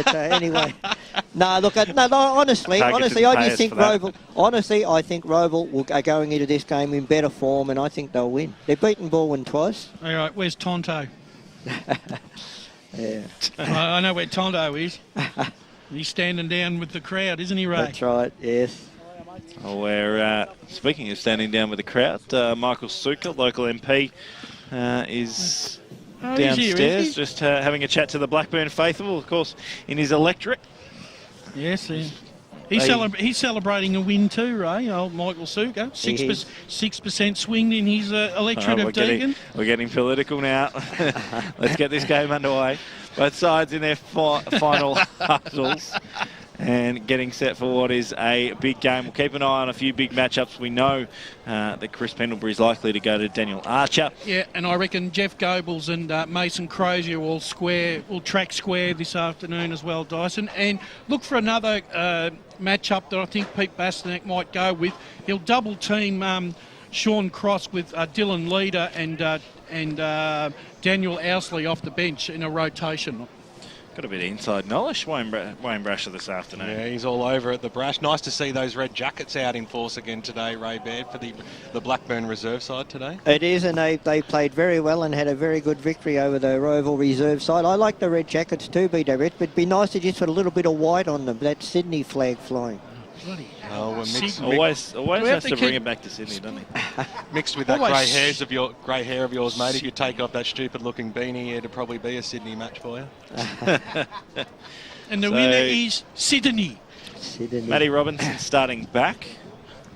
But anyway, honestly, I just think Rowville. Honestly, I think Rowville are going into this game in better form, and I think they'll win. They've beaten Balwyn twice. All right, where's Tonto? Yeah, I know where Tonto is. He's standing down with the crowd, isn't he, Ray? That's right. Yes. Oh, we're speaking of standing down with the crowd. Michael Suka, local MP, is downstairs, just having a chat to the Blackburn faithful, of course, in his electorate. Yes, he's celebrating a win too, Ray. Old Michael Suka, 6% swing in his electorate of Deagon. We're getting political now. Let's get this game underway. Both sides in their final huddles and getting set for what is a big game. We'll keep an eye on a few big matchups. We know that Chris Pendlebury is likely to go to Daniel Archer. Yeah, and I reckon Jeff Goebbels and Mason Crozier will track square this afternoon as well, Dyson. And look for another matchup that I think Pete Bastanek might go with. He'll double team Sean Cross with Dylan Leader and Daniel Owsley off the bench in a rotation. Got a bit of inside knowledge, Wayne Brasher this afternoon. Yeah, he's all over it, the Brash. Nice to see those red jackets out in force again today, Ray Baird, for the Blackburn reserve side today. It is, and they played very well and had a very good victory over the Rowville reserve side. I like the red jackets too, BW, but it'd be nice to just put a little bit of white on them, that Sydney flag flying. Bloody hell. Always has to bring it back to Sydney, doesn't he? Mixed with that grey hair of yours, mate. If you take off that stupid-looking beanie, it'd probably be a Sydney match for you. And the winner is Sydney. Matty Robinson starting back,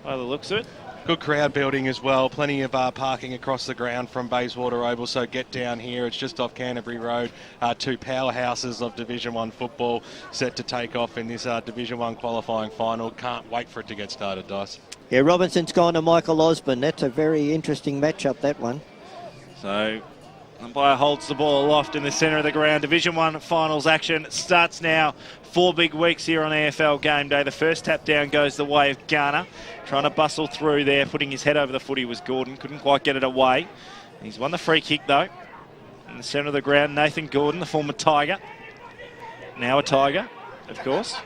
by the looks of it. Good crowd building as well. Plenty of parking across the ground from Bayswater Oval. So get down here. It's just off Canterbury Road. Two powerhouses of Division 1 football set to take off in this Division 1 qualifying final. Can't wait for it to get started, Dice. Yeah, Robinson's gone to Michael Osborne. That's a very interesting matchup, that one. So umpire holds the ball aloft in the centre of the ground. Division 1 finals action starts now. 4 big weeks here on AFL Game Day. The first tap down goes the way of Garner. Trying to bustle through there, putting his head over the footy was Gordon. Couldn't quite get it away. He's won the free kick though. In the centre of the ground, Nathan Gordon, the former Tiger. Now a Tiger, of course.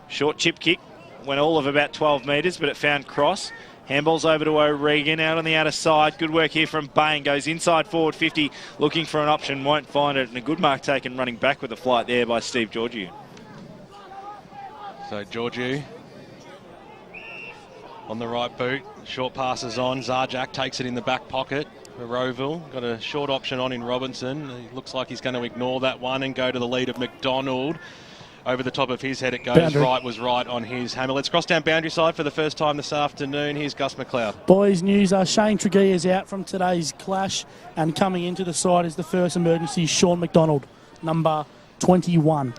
Short chip kick. Went all of about 12 metres, but it found Cross. Handballs over to O'Regan, out on the outer side. Good work here from Bain. Goes inside forward 50, looking for an option, won't find it. And a good mark taken running back with the flight there by Steve Georgiou. So Georgiou on the right boot. Short passes on. Zajac takes it in the back pocket for Rowville. Got a short option on in Robinson. He looks like he's going to ignore that one and go to the lead of McDonald. Over the top of his head it goes. Boundary. Right was right on his hammer. Let's cross down boundary side for the first time this afternoon. Here's Gus McLeod. Boys, news, Shane Tregear is out from today's clash, and coming into the side is the first emergency, Sean McDonald, number 21.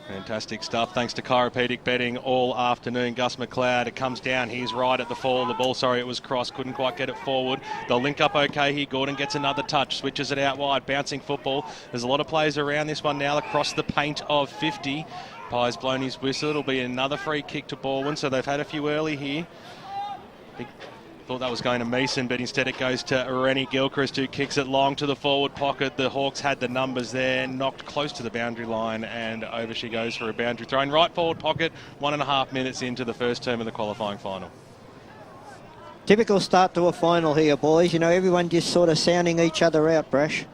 Fantastic stuff. Thanks to chiropractic betting all afternoon. Gus McLeod, it comes down. He's right at the fall of the ball. Sorry, it was crossed. Couldn't quite get it forward. They'll link up okay here. Gordon gets another touch. Switches it out wide. Bouncing football. There's a lot of players around this one now across the paint of 50. Pye's blown his whistle. It'll be another free kick to Balwyn. So they've had a few early here. Thought that was going to Mason, but instead it goes to Rennie Gilchrist, who kicks it long to the forward pocket. The Hawks had the numbers there, knocked close to the boundary line, and over she goes for a boundary throw in right forward pocket. 1.5 minutes into the first term of the qualifying final. Typical start to a final here, boys. You know, everyone just sort of sounding each other out, Brash.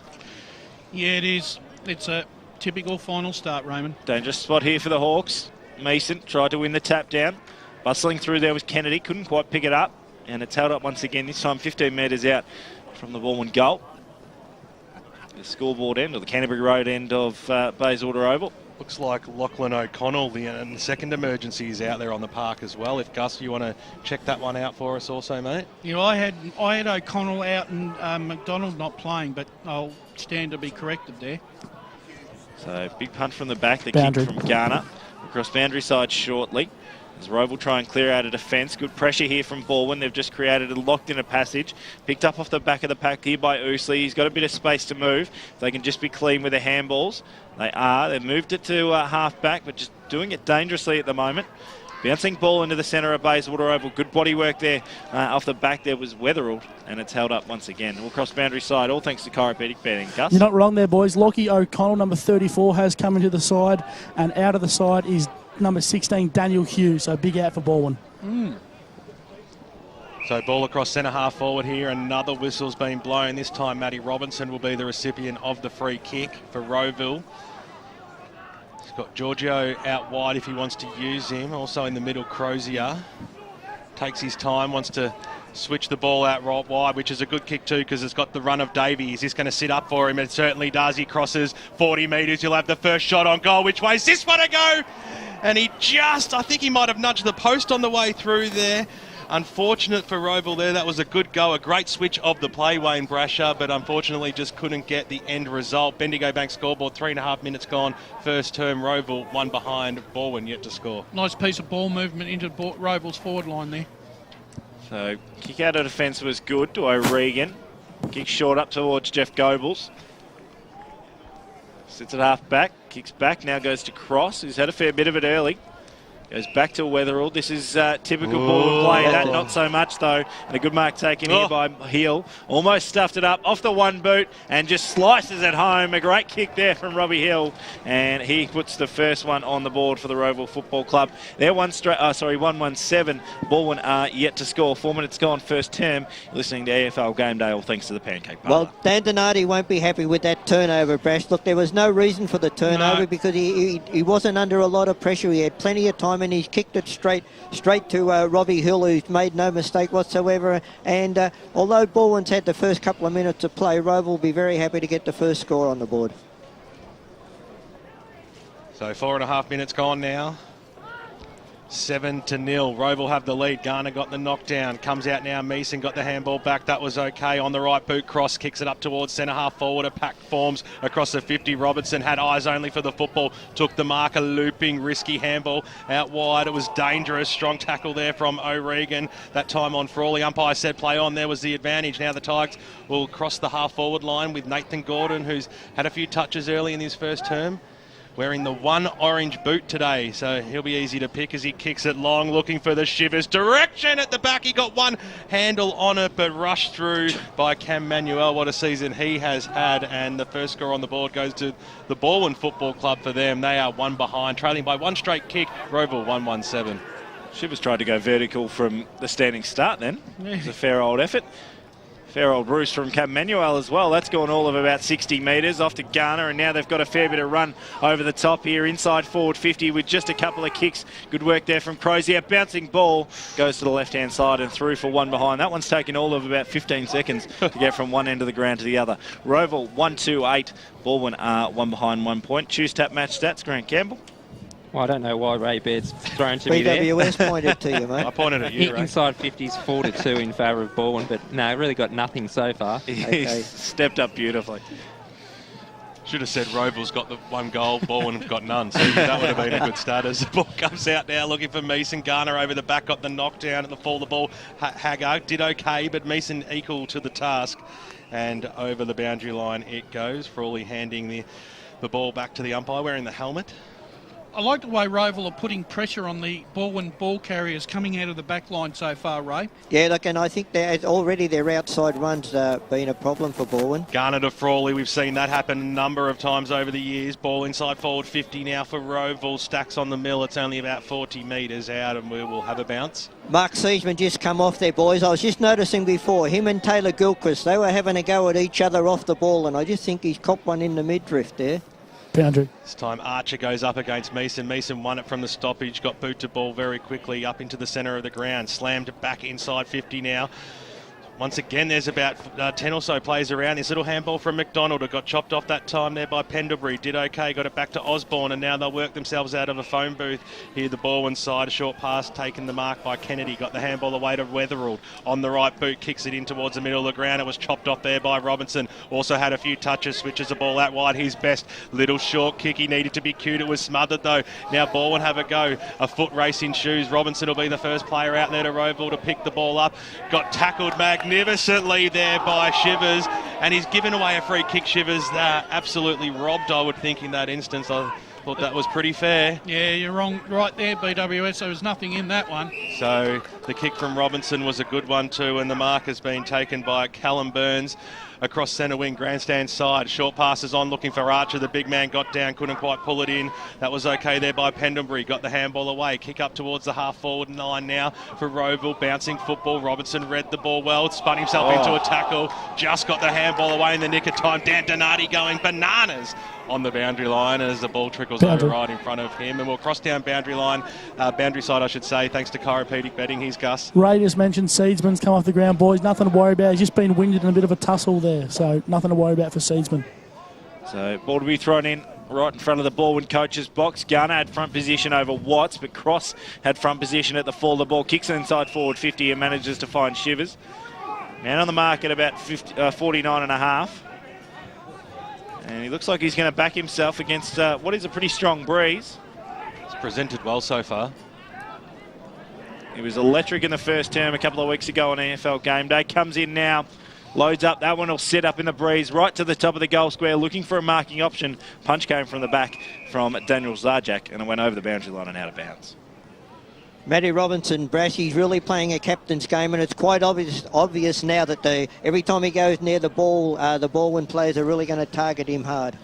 Yeah, it is. It's a typical final start, Raymond. Dangerous spot here for the Hawks. Mason tried to win the tap down. Bustling through there was Kennedy, couldn't quite pick it up. And it's held up once again, this time 15 metres out from the Balwyn goal. The scoreboard end, or the Canterbury Road end of Bayswater Oval. Looks like Lachlan O'Connell, the second emergency, is out there on the park as well. If Gus, you want to check that one out for us also, mate? Yeah, I had O'Connell out and McDonald not playing, but I'll stand to be corrected there. So big punt from the back, the boundary. kick from Garner. Across boundary side shortly. As Rowville try and clear out a defence. Good pressure here from Balwyn. They've just created a locked in a passage. Picked up off the back of the pack here by Ousley. He's got a bit of space to move. If they can just be clean with the handballs. They are. They've moved it to half back, but just doing it dangerously at the moment. Bouncing ball into the centre of Bayswater Oval. Good body work there. Off the back there was Wetherald, and it's held up once again. We'll cross boundary side, all thanks to chiropractic betting. Gus? You're not wrong there, boys. Lockie O'Connell, number 34, has come into the side, and out of the side is number 16, Daniel Hughes. So big out for Balwyn. So ball across centre half forward here. Another whistle's been blown. This time Matty Robinson will be the recipient of the free kick for Rowville. He's got Giorgio out wide if he wants to use him. Also in the middle, Crozier. Takes his time, wants to switch the ball out right wide, which is a good kick too because it's got the run of Davey. Is this going to sit up for him? It certainly does. He crosses 40 metres. He'll have the first shot on goal. Which way is this one to go? And he I think he might have nudged the post on the way through there. Unfortunate for Rowville there. That was a good go. A great switch of the play, Wayne Brasher, but unfortunately just couldn't get the end result. Bendigo Bank scoreboard, 3.5 minutes gone. First term, Rowville, one behind. Balwyn yet to score. Nice piece of ball movement into Rowville's forward line there. So kick out of defence was good to O'Regan. Kick short up towards Jeff Goebbels. Sits at half back, kicks back, now goes to Cross, who's had a fair bit of it early. Goes back to Wetherell. This is typical ball play. That not so much though. And a good mark taken here by Hill. Almost stuffed it up off the one boot and just slices it home. A great kick there from Robbie Hill, and he puts the first one on the board for the Rowville Football Club. They're 1-1-7. Balwyn are yet to score. 4 minutes gone, first term. You're listening to AFL Game Day, all thanks to the Pancake Parlour. Well, Dan Donati won't be happy with that turnover, Brash. Look, there was no reason for the turnover because he wasn't under a lot of pressure. He had plenty of time, and he's kicked it straight to Robbie Hill, who's made no mistake whatsoever. And although Balwyn's had the first couple of minutes of play, Rowville will be very happy to get the first score on the board. So 4.5 minutes gone now. 7-0. Rowville have the lead. Garner got the knockdown. Comes out now. Meeson got the handball back. That was okay. On the right boot, Cross kicks it up towards centre half forward. A pack forms across the 50. Robertson had eyes only for the football. Took the marker. Looping, risky handball out wide. It was dangerous. Strong tackle there from O'Regan. That time on Frawley. Umpire said play on. There was the advantage. Now the Tigers will cross the half forward line with Nathan Gordon, who's had a few touches early in his first term. Wearing the one orange boot today, so he'll be easy to pick as he kicks it long, looking for the Shivers. Direction at the back, he got one handle on it, but rushed through by Cam Manuel. What a season he has had, and the first score on the board goes to the Balwyn Football Club for them. They are one behind, trailing by one straight kick. Rowville 1-1-7. Shivers tried to go vertical from the standing start then. It was a fair old effort. Fair old Bruce from Cam Manuel as well. That's gone all of about 60 metres off to Garner, and now they've got a fair bit of run over the top here. Inside forward 50 with just a couple of kicks. Good work there from Crozier. Bouncing ball goes to the left-hand side and through for one behind. That one's taken all of about 15 seconds to get from one end of the ground to the other. Rowville 1-2-8. Balwyn are one behind 1 point. Choose tap match stats. Grant Campbell. Well, I don't know why Ray Baird's thrown to me there. BWS pointed to you, mate. I pointed at you, Ray. Inside 50s, 4-2 in favour of Balwyn, but no, really got nothing so far. He's stepped up beautifully. Should have said Rowville's got the one goal, Balwyn got none. So that would have been a good start as the ball comes out now looking for Meeson. Garner over the back, got the knockdown at the fall. The ball, Haggard did okay, but Meeson equal to the task. And over the boundary line it goes. Frawley handing the ball back to the umpire, wearing the helmet. I like the way Rowville are putting pressure on the Balwyn ball carriers coming out of the back line so far, Ray. Yeah, look, and I think already their outside runs been a problem for Balwyn. Garner to Frawley, we've seen that happen a number of times over the years. Ball inside forward 50 now for Rowville. Stacks on the mill, it's only about 40 metres out and we will have a bounce. Mark Seisman just come off there, boys. I was just noticing before, him and Taylor Gilchrist, they were having a go at each other off the ball, and I just think he's copped one in the mid-drift there. Boundary. This time Archer goes up against Meeson. Meeson won it from the stoppage, got boot to ball very quickly up into the centre of the ground. Slammed back inside 50 now. Once again, there's about 10 or so players around. This little handball from McDonald. It got chopped off that time there by Pendlebury. Did okay, got it back to Osborne, and now they'll work themselves out of a phone booth. Here the Balwyn side, a short pass taken the mark by Kennedy. Got the handball away to Wetherald. On the right boot, kicks it in towards the middle of the ground. It was chopped off there by Robinson. Also had a few touches, switches the ball out wide. His best little short kick. He needed to be cute. It was smothered though. Now Balwyn have a go. A foot race in shoes. Robinson will be the first player out there to Rowville to pick the ball up. Got tackled magnificently there by Shivers, and he's given away a free kick. Shivers absolutely robbed, I would think, in that instance. Thought that was pretty fair. Yeah, you're wrong right there, BWS. There was nothing in that one. So the kick from Robinson was a good one too, and the mark has been taken by Callum Burns across centre wing, grandstand side. Short passes on, looking for Archer. The big man got down, couldn't quite pull it in. That was okay there by Pendlebury. Got the handball away. Kick up towards the half-forward line now for Rowville. Bouncing football. Robinson read the ball well. Spun himself into a tackle. Just got the handball away in the nick of time. Dan Donati going bananas on the boundary line as the ball trickles over right in front of him. And we'll cross down boundary line, boundary side, I should say, thanks to Chiropedic Betting. Here's Gus. Ray just mentioned Seedsman's come off the ground, boys. Nothing to worry about. He's just been winded in a bit of a tussle there, so nothing to worry about for Seedsman. So ball to be thrown in right in front of the Balwyn coach's box. Gunner had front position over Watts, but Cross had front position at the fall. The ball kicks inside forward 50 and manages to find Shivers. Man on the mark at about 49 and a half. And he looks like he's going to back himself against what is a pretty strong breeze. It's presented well so far. He was electric in the first term a couple of weeks ago on AFL Game Day. Comes in now, loads up. That one will sit up in the breeze right to the top of the goal square, looking for a marking option. Punch came from the back from Daniel Zajac, and it went over the boundary line and out of bounds. Matty Robinson, Brash, he's really playing a captain's game, and it's quite obvious now that every time he goes near the ball, the Balwyn players are really going to target him hard.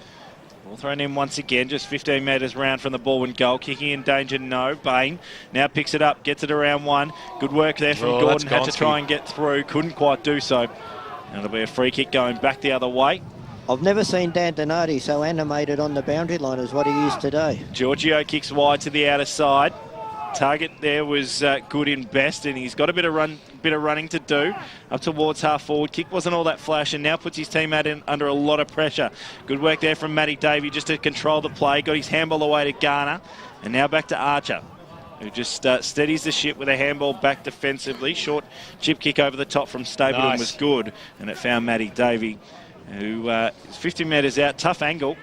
Ball thrown in once again, just 15 metres round from the Balwyn goal. Kicking in danger, no. Bain now picks it up, gets it around one. Good work there from Gordon, had to try and get through, couldn't quite do so. And it'll be a free kick going back the other way. I've never seen Dan Donati so animated on the boundary line as what he is today. Giorgio kicks wide to the outer side. Target there was good in best, and he's got a bit of running to do up towards half forward. Kick wasn't all that flash, and now puts his team under a lot of pressure. Good work there from Matty Davey just to control the play. Got his handball away to Garner, and now back to Archer, who just steadies the ship with a handball back defensively. Short chip kick over the top from Stapleton was good, and it found Matty Davey, who is 50 metres out. Tough angle,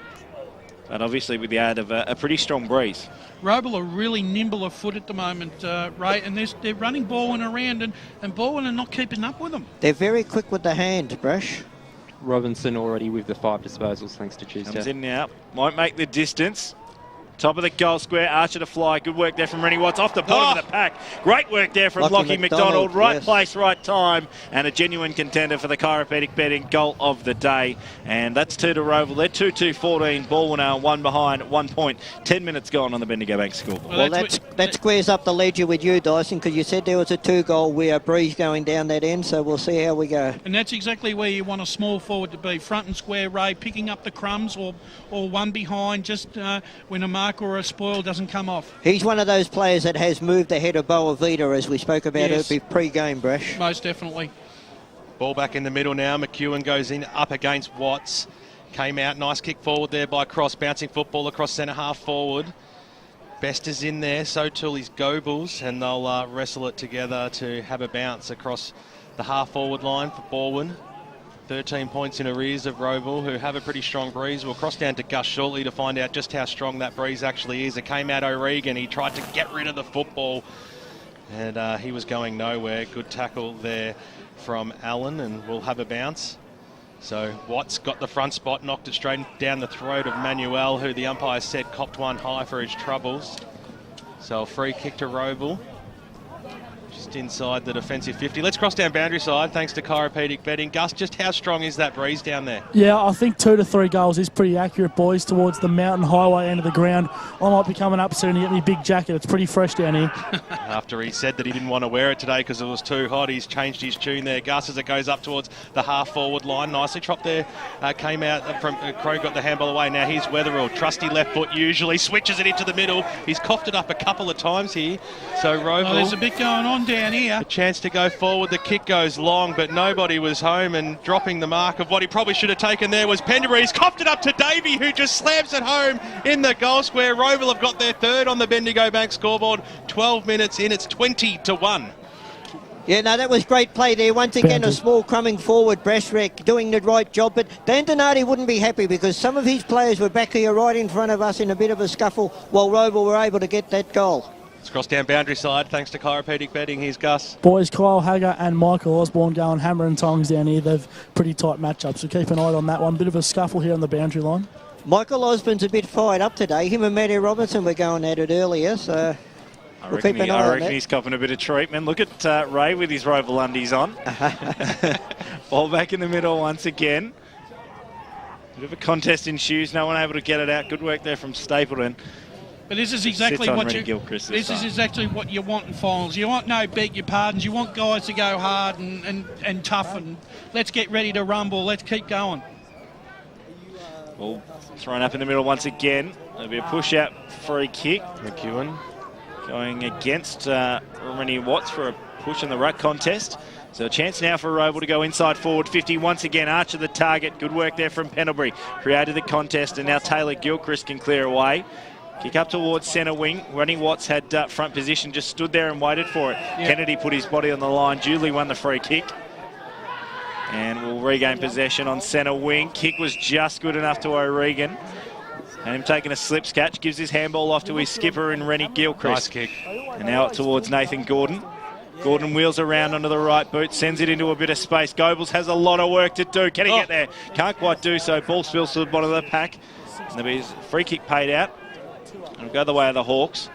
but obviously with the aid of a pretty strong breeze. Rowville are really nimble of foot at the moment, Ray, and they're running Balwyn around, and Balwyn are not keeping up with them. They're very quick with the hand, Brash. Robinson already with the 5 disposals, thanks to Tuesday. Comes in now, might make the distance. Top of the goal square, Archer to fly. Good work there from Rennie Watts off the bottom of the pack. Great work there from Lockie McDonald. Right place, right time, and a genuine contender for the Chiropedic Betting goal of the day. And that's 2 to Rowville. They're 2-2-14. Balwyn are 1 behind at 1 point. 10 minutes gone on the Bendigo Bank scoreboard. Well, that squares up the ledger with you, Dyson, because you said there was a 2-goal breeze going down that end, so we'll see how we go. And that's exactly where you want a small forward to be. Front and square, Ray, picking up the crumbs or one behind just when a mark or a spoil doesn't come off. He's one of those players that has moved ahead of Boavita, as we spoke about pre-game, Brash. Most definitely. Ball back in the middle now. McEwen goes in up against Watts. Came out. Nice kick forward there by Cross. Bouncing football across centre half forward. Best is in there. So too is Goebbels. And they'll wrestle it together to have a bounce across the half forward line for Balwyn. 13 points in arrears of Rowville, who have a pretty strong breeze. We'll cross down to Gus shortly to find out just how strong that breeze actually is. It came out O'Regan. He tried to get rid of the football, and he was going nowhere. Good tackle there from Allen, and we'll have a bounce. So Watts got the front spot, knocked it straight down the throat of Manuel, who the umpire said copped one high for his troubles. So a free kick to Rowville. Just inside the defensive 50. Let's cross down boundary side, thanks to Chiropedic Betting. Gus, just how strong is that breeze down there? Yeah, I think 2 to 3 goals is pretty accurate, boys, towards the mountain highway end of the ground. I might be coming up soon to get me big jacket. It's pretty fresh down here. After he said that he didn't want to wear it today because it was too hot, he's changed his tune there. Gus, as it goes up towards the half-forward line. Nicely chopped there. Came out from Crow, got the handball away. Now here's Weatherall. Trusty left foot usually. Switches it into the middle. He's coughed it up a couple of times here. So Rowville... there's a bit going on down here. A chance to go forward. The kick goes long, but nobody was home, and dropping the mark of what he probably should have taken there was Pendlebury. He's coughed it up to Davey, who just slams it home in the goal square. Rowville have got their 3rd on the Bendigo Bank scoreboard. 12 minutes in, it's 20-1. Yeah, no, that was great play there. Once again, a small crumbing forward, Brashreck doing the right job. But Dan Donati wouldn't be happy because some of his players were back here right in front of us in a bit of a scuffle while Rowville were able to get that goal. Let's cross down boundary side, thanks to Chiropedic Betting. Here's Gus. Boys, Kyle Hagger and Michael Osborne going hammer and tongs down here. They've pretty tight matchups, so keep an eye on that one. Bit of a scuffle here on the boundary line. Michael Osborne's a bit fired up today. Him and Matty Robinson were going at it earlier, so we'll keep an eye on that. He's copping a bit of treatment. Look at Ray with his Rowville undies on. Ball back in the middle once again. Bit of a contest in shoes. No one able to get it out. Good work there from Stapleton. But this is exactly what you want in finals. You want no beg your pardons. You want guys to go hard and tough, and let's get ready to rumble. Let's keep going. Ball thrown up in the middle once again. There'll be a push-out free kick. McEwen going against Rennie Watts for a push in the ruck contest. So a chance now for Rowville to go inside forward 50 once again. Archer the target. Good work there from Pendlebury. Created the contest, and now Taylor Gilchrist can clear away. Kick up towards centre wing. Rennie Watts had front position, just stood there and waited for it. Yep. Kennedy put his body on the line. Julie won the free kick. And will regain possession on centre wing. Kick was just good enough to O'Regan. And him taking a slip catch, gives his handball off to his skipper in Rennie Gilchrist. Nice kick. And now towards Nathan Gordon. Gordon wheels around onto the right boot, sends it into a bit of space. Goebbels has a lot of work to do. Can he get there? Can't quite do so. Ball spills to the bottom of the pack. And there'll be a free kick paid out. It'll go the way of the Hawks.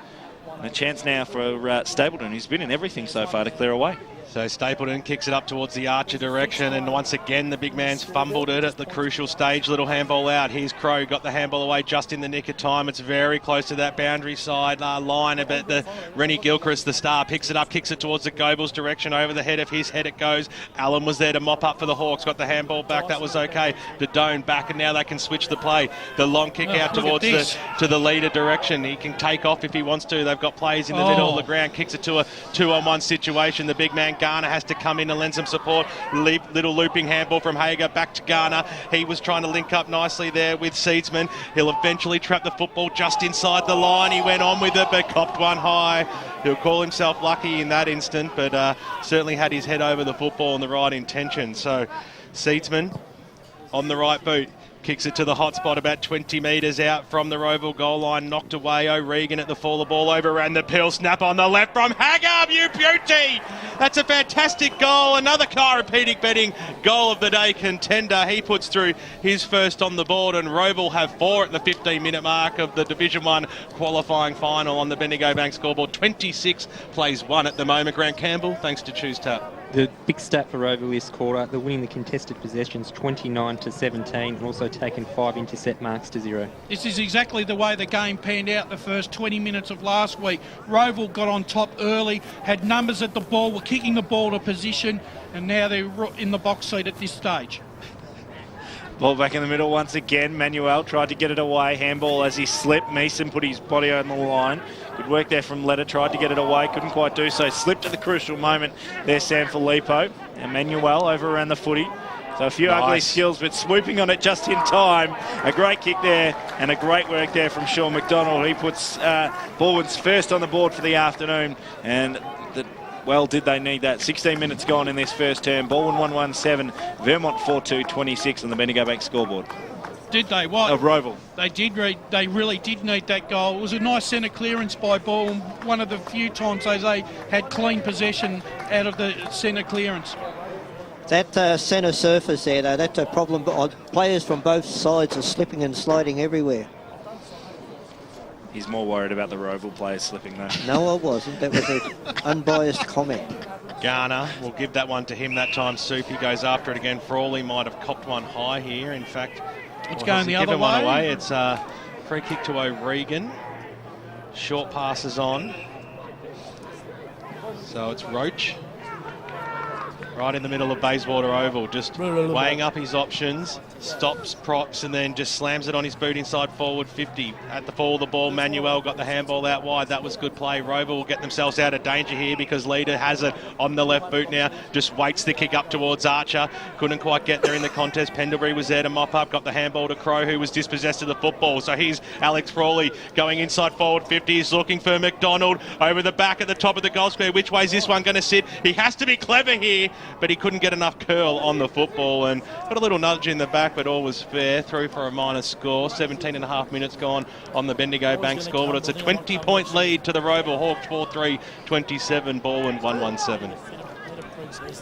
And a chance now for Stapleton, who's been in everything so far, to clear away. So Stapleton kicks it up towards the Archer direction, and once again the big man's fumbled it at the crucial stage. Little handball out. Here's Crow, got the handball away just in the nick of time. It's very close to that boundary side line. But the Rennie Gilchrist, the star, picks it up, kicks it towards the Goebbels direction. Over the head of his head it goes. Allen was there to mop up for the Hawks. Got the handball back. That was okay. Dodone back, and now they can switch the play. The long kick out towards to the leader direction. He can take off if he wants to. They've got players in the middle of the ground. Kicks it to a 2-on-1 situation. The big man Garner has to come in and lend some support. Little looping handball from Hager back to Garner. He was trying to link up nicely there with Seedsman. He'll eventually trap the football just inside the line. He went on with it but copped one high. He'll call himself lucky in that instant, but certainly had his head over the football and the right intention. So Seedsman on the right boot. Kicks it to the hot spot about 20 metres out from the Rowville goal line. Knocked away. O'Regan at the fall. The ball overran the pill. Snap on the left from Hagar. You beauty! That's a fantastic goal. Another chiropractic betting goal of the day contender. He puts through his first on the board, and Rowville have 4 at the 15-minute mark of the Division 1 qualifying final on the Bendigo Bank scoreboard. 26 plays 1 at the moment. Grant Campbell, thanks to Choose Tap. The big stat for Rowville this quarter, they're winning the contested possessions 29-17 and also taking 5 intercept marks to 0. This is exactly the way the game panned out the first 20 minutes of last week. Rowville got on top early, had numbers at the ball, were kicking the ball to position, and now they're in the box seat at this stage. Ball back in the middle once again. Manuel tried to get it away. Handball as he slipped. Mason put his body on the line. Good work there from Letta. Tried to get it away. Couldn't quite do so. Slipped at the crucial moment. There's Sam Filippo. And Manuel overran the footy. So a few ugly skills, but swooping on it just in time. A great kick there and a great work there from Sean McDonald. He puts Balwyn's first on the board for the afternoon. And well, did they need that? 16 minutes gone in this first term. Balwyn 1-1-7, Vermont 4-2-26 on the Bendigo Bank scoreboard. Did they? What? Of Rowville. They really did need that goal. It was a nice centre clearance by Balwyn. One of the few times they had clean possession out of the centre clearance. That centre surface there, though, that's a problem. Players from both sides are slipping and sliding everywhere. He's more worried about the Rowville players slipping, though. No, I wasn't. That was an unbiased comment. Garner will give that one to him that time. Soupy goes after it again. Frawley might have copped one high here. In fact, it's going the other way. One away. It's a free kick to O'Regan. Short passes on. So it's Roach. Right in the middle of Bayswater Oval, just weighing up his options, stops, props, and then just slams it on his boot inside forward 50. At the fall of the ball, Manuel got the handball out wide. That was good play. Rowville will get themselves out of danger here because Leader has it on the left boot now. Just waits the kick up towards Archer. Couldn't quite get there in the contest. Pendlebury was there to mop up. Got the handball to Crow, who was dispossessed of the football. So here's Alex Frawley going inside forward 50. He's looking for McDonald over the back at the top of the goal square. Which way is this one going to sit? He has to be clever here, but he couldn't get enough curl on the football and got a little nudge in the back, but all was fair. Through for a minor score. 17.5 minutes gone on the Bendigo Bank score, but it's a 20-point lead to the Rowville Hawks. 4-3-27, Balwyn 1-1-7.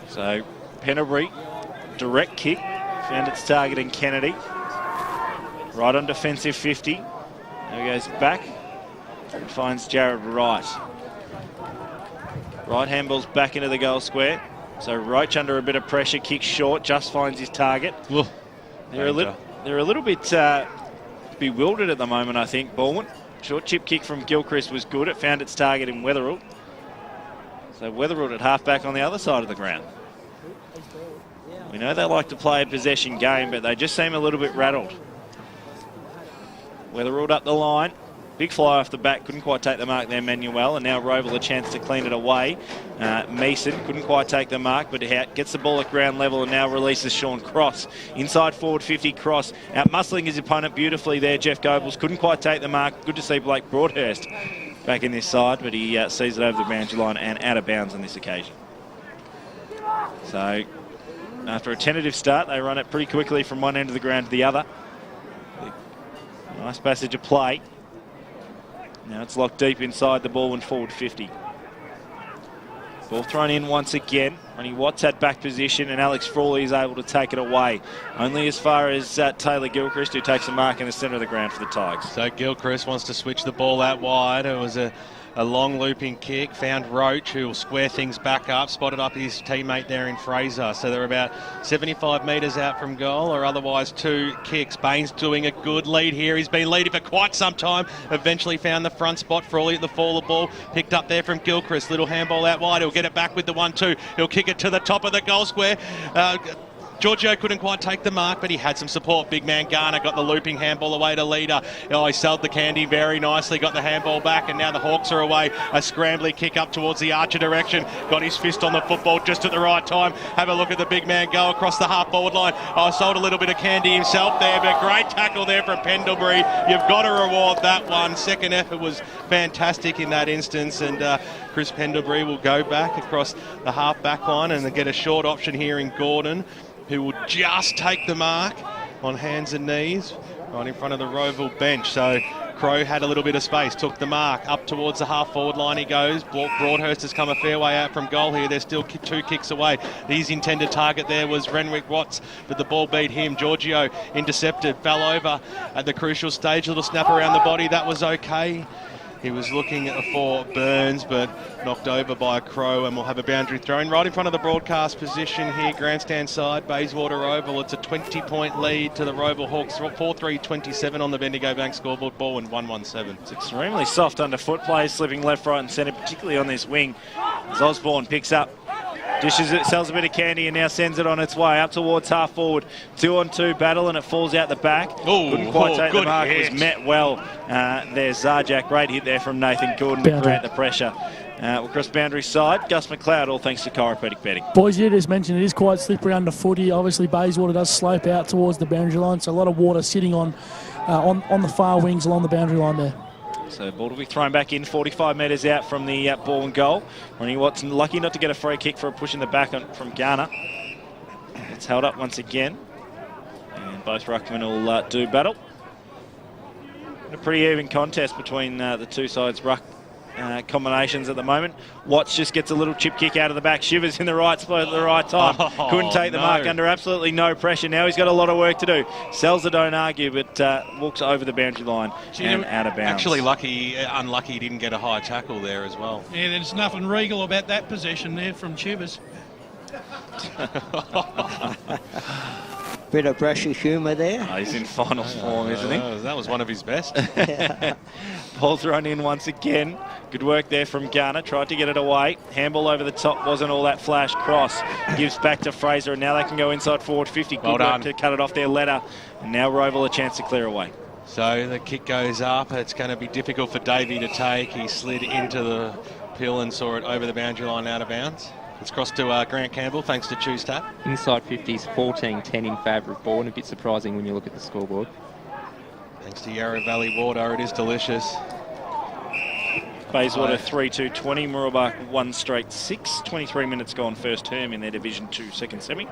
So Pendlebury, direct kick, found its target in Kennedy. Right on defensive 50. Now he goes back and finds Jared Wright. Right handball's back into the goal square. So Roach under a bit of pressure, kicks short, just finds his target. Ooh, they're a little bit bewildered at the moment, I think, Balwyn. Short chip kick from Gilchrist was good. It found its target in Weatherall. So Weatherall at half-back on the other side of the ground. We know they like to play a possession game, but they just seem a little bit rattled. Weatherall up the line. Big fly off the back, couldn't quite take the mark there, Manuel, and now Rowville a chance to clean it away. Mason couldn't quite take the mark, but gets the ball at ground level and now releases Sean Cross. Inside forward 50, Cross out muscling his opponent beautifully there, Jeff Goebbels. Couldn't quite take the mark. Good to see Blake Broadhurst back in this side, but he sees it over the boundary line and out of bounds on this occasion. So after a tentative start, they run it pretty quickly from one end of the ground to the other. Nice passage of play. Now it's locked deep inside the Balwyn forward 50. Ball thrown in once again. Ronnie Watts at back position and Alex Frawley is able to take it away. Only as far as Taylor Gilchrist, who takes a mark in the centre of the ground for the Tigers. So Gilchrist wants to switch the ball out wide. It was a long looping kick. Found Roach, who will square things back up. Spotted up his teammate there in Fraser. So they're about 75 metres out from goal, or otherwise 2 kicks. Baines doing a good lead here. He's been leading for quite some time. Eventually found the front spot. Frawley at the fall of the ball. Picked up there from Gilchrist. Little handball out wide. He'll get it back with the 1-2. He'll kick it to the top of the goal square. Giorgio couldn't quite take the mark, but he had some support. Big man Garner got the looping handball away to Leader. Oh, he sold the candy very nicely, got the handball back, and now the Hawks are away. A scrambly kick up towards the Archer direction. Got his fist on the football just at the right time. Have a look at the big man go across the half-forward line. Oh, sold a little bit of candy himself there, but great tackle there from Pendlebury. You've got to reward that one. Second effort was fantastic in that instance, and Chris Pendlebury will go back across the half-back line and get a short option here in Gordon, who will just take the mark on hands and knees right in front of the Rowville bench. So Crow had a little bit of space, took the mark, up towards the half-forward line he goes. Broadhurst has come a fair way out from goal here. They're still 2 kicks away. His intended target there was Renwick Watts, but the ball beat him. Giorgio intercepted, fell over at the crucial stage. Little snap around the body, that was okay. He was looking for Burns, but knocked over by Crow, and we'll have a boundary thrown right in front of the broadcast position here, grandstand side, Bayswater Rowville. It's a 20-point lead to the Rowville Hawks, 4-3-27 on the Bendigo Bank scoreboard, ball and 1-1-7. It's extremely soft underfoot play, slipping left, right and centre, particularly on this wing, as Osborne picks up. Dishes it, sells a bit of candy and now sends it on its way up towards half forward. 2-on-2 battle and it falls out the back. Couldn't quite take the mark. It was met well. There's Zajac. Great hit there from Nathan Gordon to create the pressure. Across boundary side, Gus McLeod, all thanks to chiropractic betting. Boys, you just mentioned it is quite slippery underfoot here. Obviously, Bayswater does slope out towards the boundary line, so a lot of water sitting on the far wings along the boundary line there. So ball will be thrown back in 45 metres out from the ball and goal. Ronnie Watson lucky not to get a free kick for a push in the back from Garner. It's held up once again. And both ruckmen will do battle. A pretty even contest between the two sides' ruck combinations at the moment. Watts just gets a little chip kick out of the back. Shivers in the right spot at the right time. Couldn't take the mark under absolutely no pressure. Now he's got a lot of work to do. Sells it, don't argue, but walks over the boundary line and out of bounds. Actually unlucky he didn't get a high tackle there as well. Yeah, there's nothing regal about that possession there from Shivers. Bit of brushy humour there. Oh, he's in final form, isn't he? That was one of his best. Ball thrown in once again. Good work there from Garner. Tried to get it away. Handball over the top wasn't all that flash. Cross gives back to Fraser, and now they can go inside forward 50. Good work to cut it off their letter. And now Rowville a chance to clear away. So the kick goes up. It's going to be difficult for Davey to take. He slid into the pill and saw it over the boundary line out of bounds. It's crossed to Grant Campbell, thanks to Choose Tap. Inside 50s, 14-10 in favour of Bourne. A bit surprising when you look at the scoreboard. Thanks to Yarra Valley Water, it is delicious. Bayswater 3-2-20, Mooroolbark 1 straight 6. 23 minutes gone first term in their Division 2 second semi.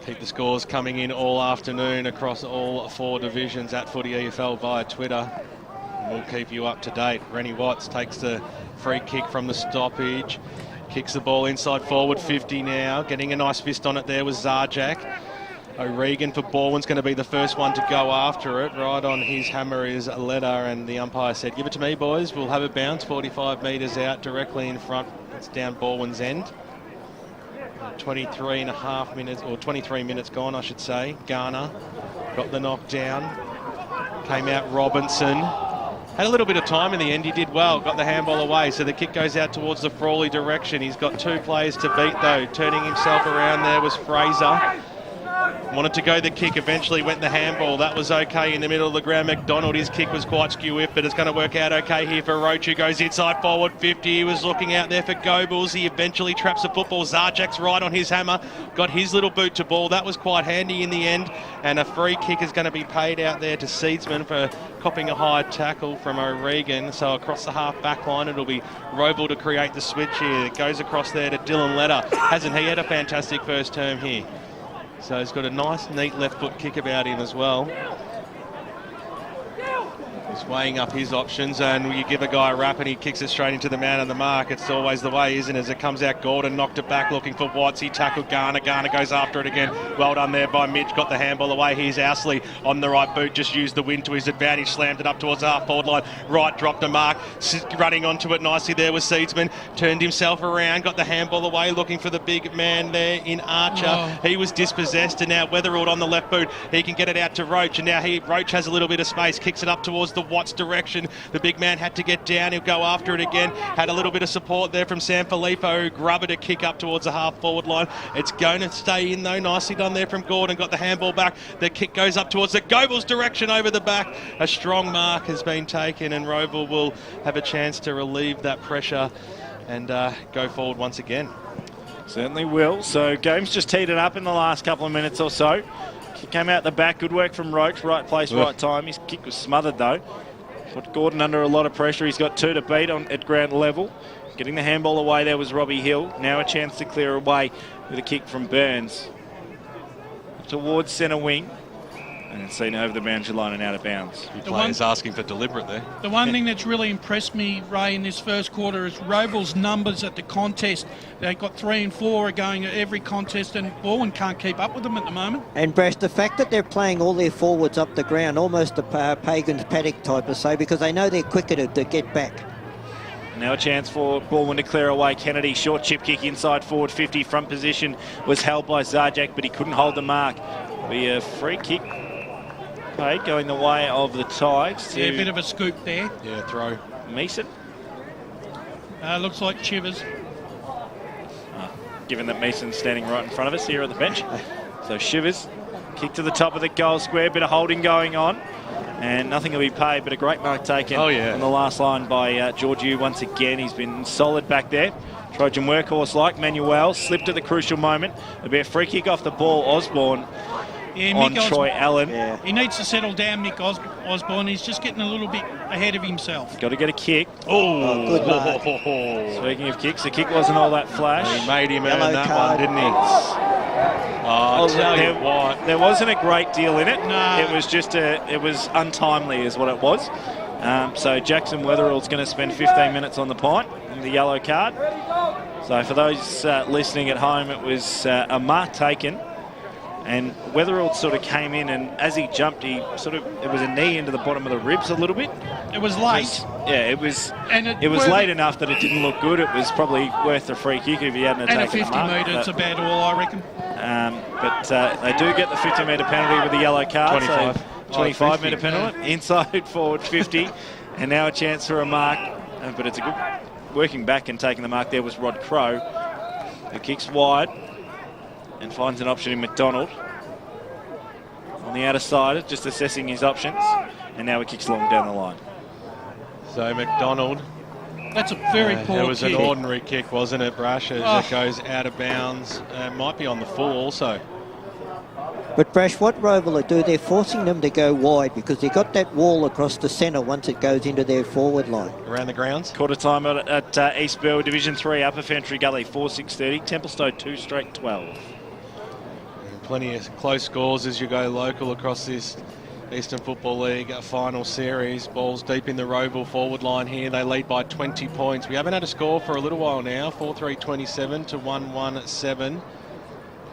Keep the scores coming in all afternoon across all 4 divisions at Footy EFL via Twitter. And we'll keep you up to date. Rennie Watts takes the free kick from the stoppage. Kicks the ball inside forward 50 now. Getting a nice fist on it there was Zajac. O'Regan for Balwyn's going to be the first one to go after it. Right on his hammer is a letter, and the umpire said, give it to me, boys. We'll have a bounce 45 metres out directly in front. It's down Balwyn's end. 23.5 minutes, or 23 minutes gone, I should say. Garner got the knock down. Came out Robinson. Had a little bit of time in the end. He did well. Got the handball away. So the kick goes out towards the Frawley direction. He's got 2 players to beat, though. Turning himself around there was Fraser. Wanted to go the kick, eventually went the handball. That was okay in the middle of the ground. McDonald, his kick was quite skew-whiffed, but it's going to work out okay here for Roach, who goes inside forward 50. He was looking out there for Goebbels. He eventually traps the football. Zarjak's right on his hammer. Got his little boot to ball. That was quite handy in the end. And a free kick is going to be paid out there to Seedsman for copping a high tackle from O'Regan. So across the half-back line, it'll be Rowville to create the switch here. It goes across there to Dylan Letter. Hasn't he had a fantastic first term here? So he's got a nice, neat left foot kick about him as well. He's weighing up his options, and you give a guy a rap and he kicks it straight into the man of the mark. It's always the way, isn't it? As it comes out, Gordon knocked it back looking for Watts. He tackled Garner. Garner goes after it again. Well done there by Mitch. Got the handball away. Here's Ousley on the right boot. Just used the wind to his advantage. Slammed it up towards the half-forward line. Right, dropped a mark. Running onto it nicely there was Seedsman. Turned himself around. Got the handball away looking for the big man there in Archer. Oh. He was dispossessed, and now Weatherald on the left boot. He can get it out to Roach, and now Roach has a little bit of space. Kicks it up towards the Watts direction. The big man had to get down. He'll go after it again. Had a little bit of support there from Sanfilippo, who grubbered a kick up towards the half-forward line. It's going to stay in, though. Nicely done there from Gordon. Got the handball back. The kick goes up towards the Goebbels direction over the back. A strong mark has been taken, and Rowville will have a chance to relieve that pressure and go forward once again. Certainly will. So game's just heated up in the last couple of minutes or so. Kick came out the back. Good work from Roach. Right place, right time. His kick was smothered, though. Put Gordon under a lot of pressure. He's got 2 to beat at ground level. Getting the handball away there was Robbie Hill. Now a chance to clear away with a kick from Burns. Towards centre wing. And it's seen over the boundary line and out of bounds. The players asking for deliberate there. The one thing that's really impressed me, Ray, in this first quarter is Rowville's numbers at the contest. They've got 3 and 4 going at every contest, and Balwyn can't keep up with them at the moment. And Brash, the fact that they're playing all their forwards up the ground, almost a Pagan's paddock type of say, because they know they're quicker to get back. Now a chance for Balwyn to clear away. Kennedy, short chip kick inside forward 50. Front position was held by Zarjak, but he couldn't hold the mark. Be a free kick paid going the way of the Tigers. Yeah, a bit of a scoop there. Yeah, throw. Meeson. Looks like Chivers. Given that Meeson's standing right in front of us here at the bench. So Shivers, kick to the top of the goal square, bit of holding going on. And nothing will be paid, but a great mark taken on the last line by Georgiou once again. He's been solid back there. Trojan workhorse like Manuel, slipped at the crucial moment. There'll be a free kick off the ball. Osborne on Troy Allen. Yeah. He needs to settle down, Mick Osborne. He's just getting a little bit ahead of himself. Got to get a kick. Oh, good mark. Speaking of kicks, the kick wasn't all that flash. He made him earn that one, didn't he? There wasn't a great deal in it. No. It was just it was untimely is what it was. So Jackson Weatherall's going to spend 15 minutes on the pint in the yellow card. So for those listening at home, it was a mark taken. And Weatherall sort of came in, and as he jumped, it was a knee into the bottom of the ribs a little bit. It was late. It was late enough that it didn't look good. It was probably worth the free kick if he hadn't taken a 50 metre, it's about all, I reckon. But they do get the 50-metre penalty with the yellow card. 25 metre penalty, inside forward 50. And now a chance for a mark. But it's a good working back and taking the mark there was Rod Crow. The kick's wide and finds an option in McDonald. On the outer side, just assessing his options. And now he kicks long down the line. So McDonald. That's a very poor kick. It was an ordinary kick, wasn't it, Brash? As it goes out of bounds. Might be on the full also. But Brash, what Rowville will do, they're forcing them to go wide because they've got that wall across the centre once it goes into their forward line. Around the grounds? Quarter time at East Bell, Division 3, Upper Fentry Gully, 4-6-30. Templestowe 2 straight 12. Plenty of close scores as you go local across this Eastern Football League final series. Balls deep in the Rowville forward line here. They lead by 20 points. We haven't had a score for a little while now. 4-3-27 to 1-1-7.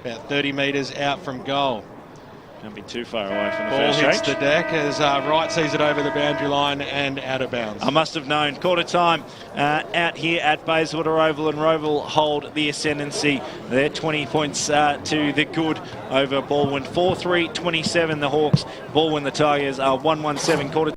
About 30 metres out from goal. Can't be too far away from the Ball first hits stage. the deck as Wright sees it over the boundary line and out of bounds. I must have known. Quarter time out here at Bayswater Oval, and Rowville hold the ascendancy. They're 20 points to the good over Balwyn. 4-3-27 the Hawks. Balwyn the Tigers are 1-1-7 quarter.